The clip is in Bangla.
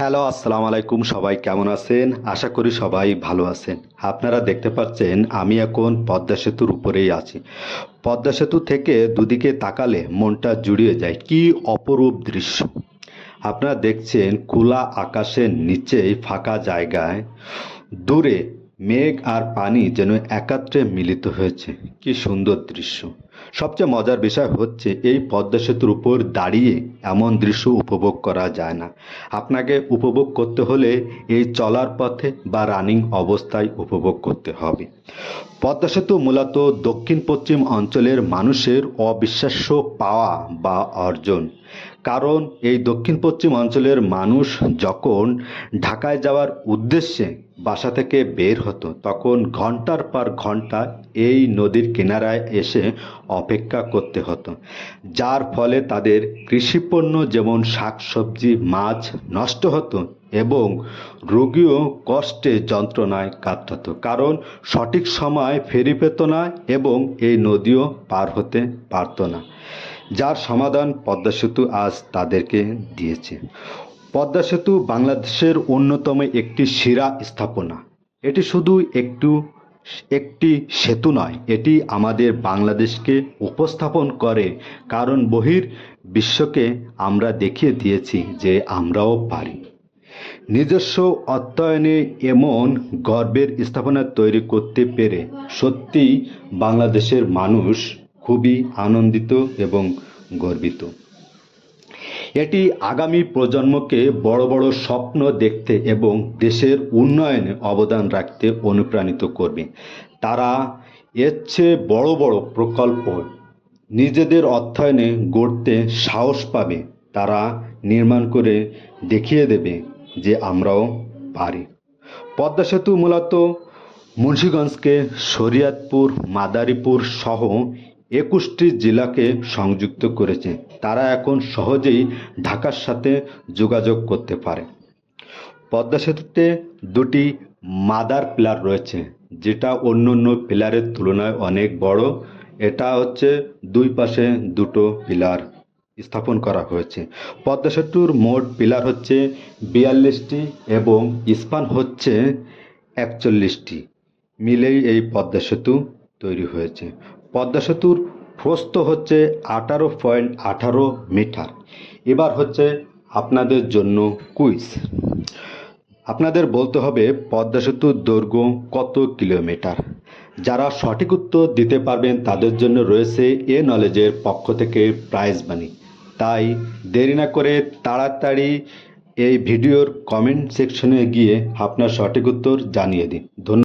হ্যালো, আসসালামু আলাইকুম। সবাই কেমন আছেন? আশা করি সবাই ভালো আছেন। আপনারা দেখতে পাচ্ছেন আমি এখন পদ্মা সেতুর উপরেই আছি। পদ্মা সেতু থেকে দুদিকে তাকালে মনটা জুড়িয়ে যায়। কি অপরূপ দৃশ্য! আপনারা দেখছেন খোলা আকাশের নিচেই ফাঁকা জায়গায় দূরে মেঘ আর পানি যেন একাত্রে মিলিত হয়েছে। কি সুন্দর দৃশ্য! সবচেয়ে মজার বিষয় হচ্ছে এই পদ্মা সেতুর উপর দাঁড়িয়ে এমন দৃশ্য উপভোগ করা যায় না। আপনাকে উপভোগ করতে হলে এই চলার পথে বা রানিং অবস্থায় উপভোগ করতে হবে। পদ্মা সেতু মূলত দক্ষিণ পশ্চিম অঞ্চলের মানুষের অবিশ্বাস্য পাওয়া বা অর্জন। কারণ এই দক্ষিণ পশ্চিম অঞ্চলের মানুষ যখন ঢাকায় যাওয়ার উদ্দেশ্যে বাসা থেকে বের হতো তখন ঘন্টার পর ঘন্টা এই নদীর কিনারায় এসে অপেক্ষা করতে হতো, যার ফলে তাদের কৃষিপণ্য যেমন শাকসবজি মাছ নষ্ট হতো এবং রোগীও কষ্টে যন্ত্রণায় কাতরাতো, কারণ সঠিক সময় ফেরি পেত না এবং এই নদীও পার হতে পারতো না, যার সমাধান পদ্মা সেতু আজ তাদেরকে দিয়েছে। পদ্মা সেতু বাংলাদেশের অন্যতম একটি সেরা স্থাপনা। এটি শুধু একটি সেতু নয়, এটি আমাদের বাংলাদেশকে উপস্থাপন করে, কারণ বিশ্বকে আমরা দেখিয়ে দিয়েছি যে আমরাও পারি। নিজস্ব অর্থায়নে এমন গর্বের স্থাপনা তৈরি করতে পেরে সত্যিই বাংলাদেশের মানুষ খুবই আনন্দিত এবং গর্বিত। এটি আগামী প্রজন্মকে বড় বড় স্বপ্ন দেখতে এবং দেশের উন্নয়নে অবদান রাখতে অনুপ্রাণিত করবে। তারা এর চেয়ে বড় বড় প্রকল্প নিজেদের অর্থায়নে গড়তে সাহস পাবে। তারা নির্মাণ করে দেখিয়ে দেবে যে আমরাও পারি। পদ্মা সেতু মূলত মুন্সিগঞ্জকে শরীয়তপুর মাদারীপুর সহ ২১টি জেলাকে সংযুক্ত করেছে। তারা এখন সহজেই ঢাকার সাথে যোগাযোগ করতে পারে। পদ্মা সেতুতে দুটি মাদার পিলার রয়েছে, যেটা অন্য অন্য পিলারের তুলনায় অনেক বড়। এটা হচ্ছে দুই পাশে দুটো পিলার স্থাপন করা হয়েছে। পদ্মা সেতুর মোট পিলার হচ্ছে ৪২টি এবং স্পান হচ্ছে ৪১টি, মিলেই এই পদ্মা সেতু তৈরি হয়েছে। পদ্মা সেতুর প্রস্থ হচ্ছে ১৮.১৮ মিটার। এবার হচ্ছে আপনাদের জন্য কুইজ। আপনাদের বলতে হবে পদ্মা সেতুর দৈর্ঘ্য কত কিলোমিটার। যারা সঠিক উত্তর দিতে পারবেন তাদের জন্য রয়েছে এ নলেজের পক্ষ থেকে প্রাইজ মানি। তাই দেরি না করে তাড়াতাড়ি এই ভিডিওর কমেন্ট সেকশনে গিয়ে আপনার সঠিক উত্তর জানিয়ে দিন। ধন্যবাদ।